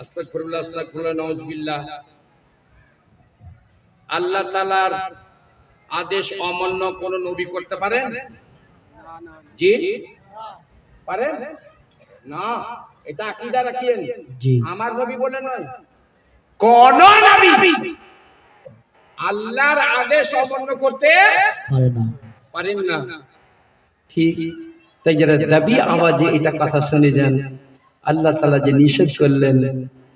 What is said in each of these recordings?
আস্তাগফিরুল্লাহ আস্তাগফিরুল্লাহ নাউযুবিল্লাহ। আল্লাহ তাআলার আদেশ অমান্য কোন নবী করতে পারেন? জি পারেন না। এটা আকীদা রাখেন। জি আমার নবী বলে নয়, কোন নবী আল্লাহর আদেশ অমান্য করতে পারে না। পারেন না। ঠিক তাই যারা দাবি আওয়াজে এটা কথা শুনে যান, আল্লাহ তাআলা যে নিষেধ করলেন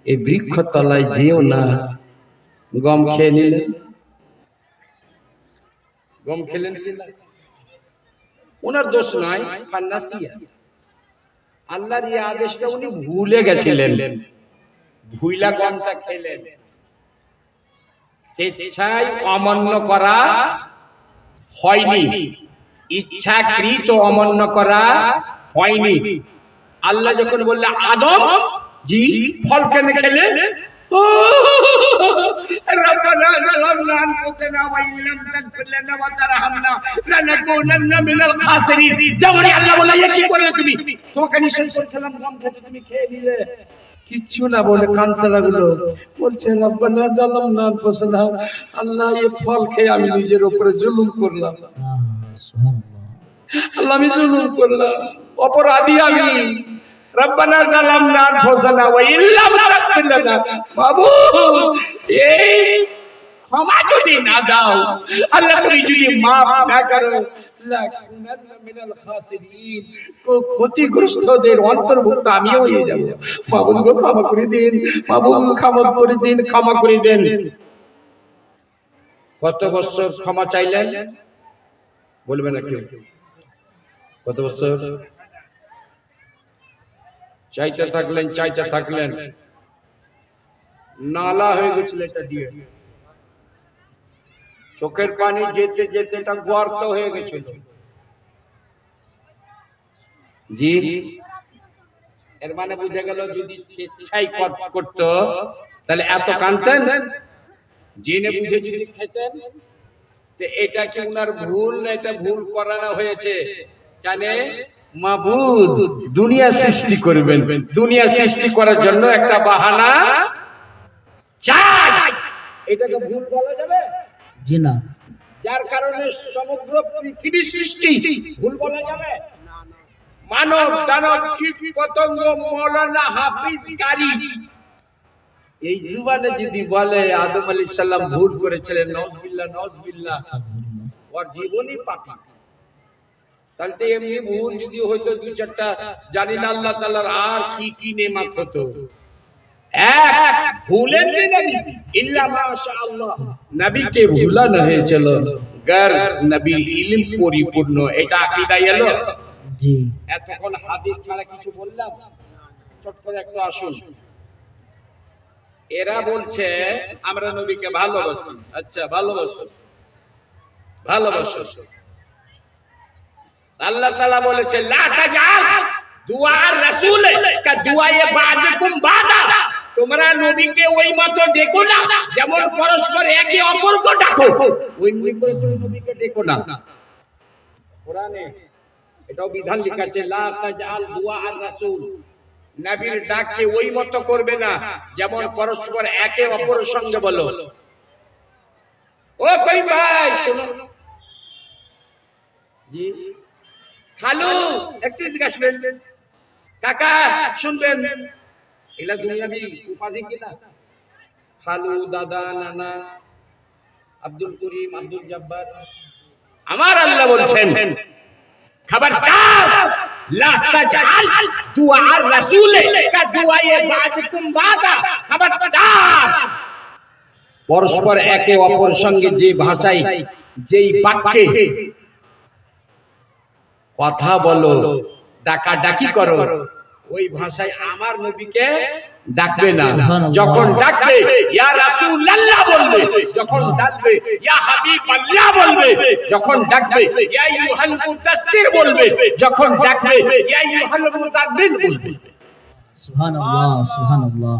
এই বৃক্ষ তলায় যেও না, গম খেয়ে নিলেন, গম খেলেন কিনা ওনার দোষ নয়, ফান্নাসিয়া। আল্লাহর এই আদেশটা উনি ভুলে গেছিলেন, ভুইলা গমটা খেলেন। স্বেচ্ছায় অমান্য করা হয়নি, ইচ্ছাকৃত অমান্য করা হয়নি। আল্লাহ যখন বললে আদম জি ফল কেন খেলে, রব্বানা যালামনা আনফুসানা ওয়া ইল্লাম তাগফির লানা ওয়া তারহামনা লানাকুনান্না মিনাল খাসিরিন। যেমন আল্লাহ বলে কি করলে তুমি, তোমাকে নিষেধ করেছিলাম গম খেতে, তুমি খেয়ে নিলে। কিচ্ছু না বলে কানতে লাগলো, বলছে রব্বানা যালামনা আনফুসানা, আল্লাহ এই ফল খেয়ে আমি নিজের উপরে জুলুম করলাম, আল্লাহ আমি জুলুম করলাম, অপরাধী আমি। রব্বানা যালামনা আনফুসানা ওয়া ইল্লাম তাগফির লানা, মাবুদ এই ক্ষমা যদি না দাও, আল্লাহ তুমি যদি maaf না করো, লাকুনান্না মিনাল খাসিরিন, ক্ষতিগ্রস্তদের অন্তর্ভুক্ত আমিও হয়ে যাব। মাবুদ গো ক্ষমা করে দিন, মাবুদ ক্ষমা করে দিন, ক্ষমা করে দেন। কত বছর ক্ষমা চাইলেন বলবে না কেউ? কত বছর চাইতে থাকলেন, চাইতে থাকলেন, নালা হয়ে গেছিল এটা দিয়ে, চোখের পানি যেতে যেতে এটা গর্ত হয়ে গেছিল। জি এর মানে বুঝে গেল যদি স্বেচ্ছাই করতো তাহলে এত কাঁদতেন? জেনে বুঝে যদি খেতেন, তো এটা কি উনার ভুল না এটা ভুল করানো হয়েছে? জানে মাবুদ দুনিয়া সৃষ্টি করবেন, দুনিয়া সৃষ্টি করার জন্য একটা বাহানা চাই, এটাকে ভুল বলা যাবে? জি না। যার কারণে সমগ্র পৃথিবী সৃষ্টি ভুল বলা যাবে? মানব দানব কীট পতঙ্গ মৌলানা হাফিজ কারি এই জুবানে যদি বলে আদম আলাইহিস সালাম ভুল করেছিলেন, নাউযুবিল্লাহ নাউযুবিল্লাহ, ওর জীবনই পাপী, তাহলে তো এমনি ভুল যদি হইতো দুই চারটা জানি না আল্লাহ তাআলার আর কি কি নেয়ামত হতো। এক ভুলেন নবী ইল্লা মাশাআল্লাহ, নবীকে ভুলানো হয়েছিল, গার নবীর ইলম পরিপূর্ণ, এটা আকীদা এলো। জি এতক্ষণ হাদিস ছাড়া কিছু বললাম, চট করে একটু আসুন। এরা বলছে আমরা নবীকে ভালোবাসি। আচ্ছা ভালোবাসো, ভালোবাসো। আল্লাহ তাআলা বলেছে লা তাজআল দুআ রাসূল কা দুআয়ে বাদিকুম বাদা, তোমরা নবীকে ওই মতো ডেকো না যেমন পরস্পর একে অপরকে ডাকো, ওইমনি করে তুমি নবীকে ডেকো না। কোরআনে এটাও বিধান লেখা আছে লা তাজআল দুআ রাসূল, নবীর ডাককে ওই মতো করবে না যেমন পরস্পর একে অপরের সঙ্গে বলো। ও কই ভাই শুনো, জি খালু একটু এদিকে আসবেন, কাকা শুনবেন, এগুলা দুনিয়াবি উপাধি কিনা? খালু, দাদা, নানা, আব্দুল করিম, আব্দুল জব্বার। আমার আল্লাহ বলছেন খবরদার লা তাজআল দুআ রাসূল কা দুআয়ে বাদিকুম বাদা, খবরদার পরস্পর একে অপরের সঙ্গে যে ভাষায় যেই বাক্যে কথা বলো, ডাকাডাকি করো, ওই ভাষায় আমার নবীকে ডাকবে না। যখন ডাকবে ইয়া রাসূলুল্লাহ বলবে, যখন ডাকবে ইয়া হাবিবাল্লাহ বলবে, যখন ডাকবে ইয়া আইয়ুহাল মুদাসসির বলবে, যখন ডাকবে ইয়া আইয়ুহাল মুযাম্মিল বলবে। সুবহানাল্লাহ সুবহানাল্লাহ।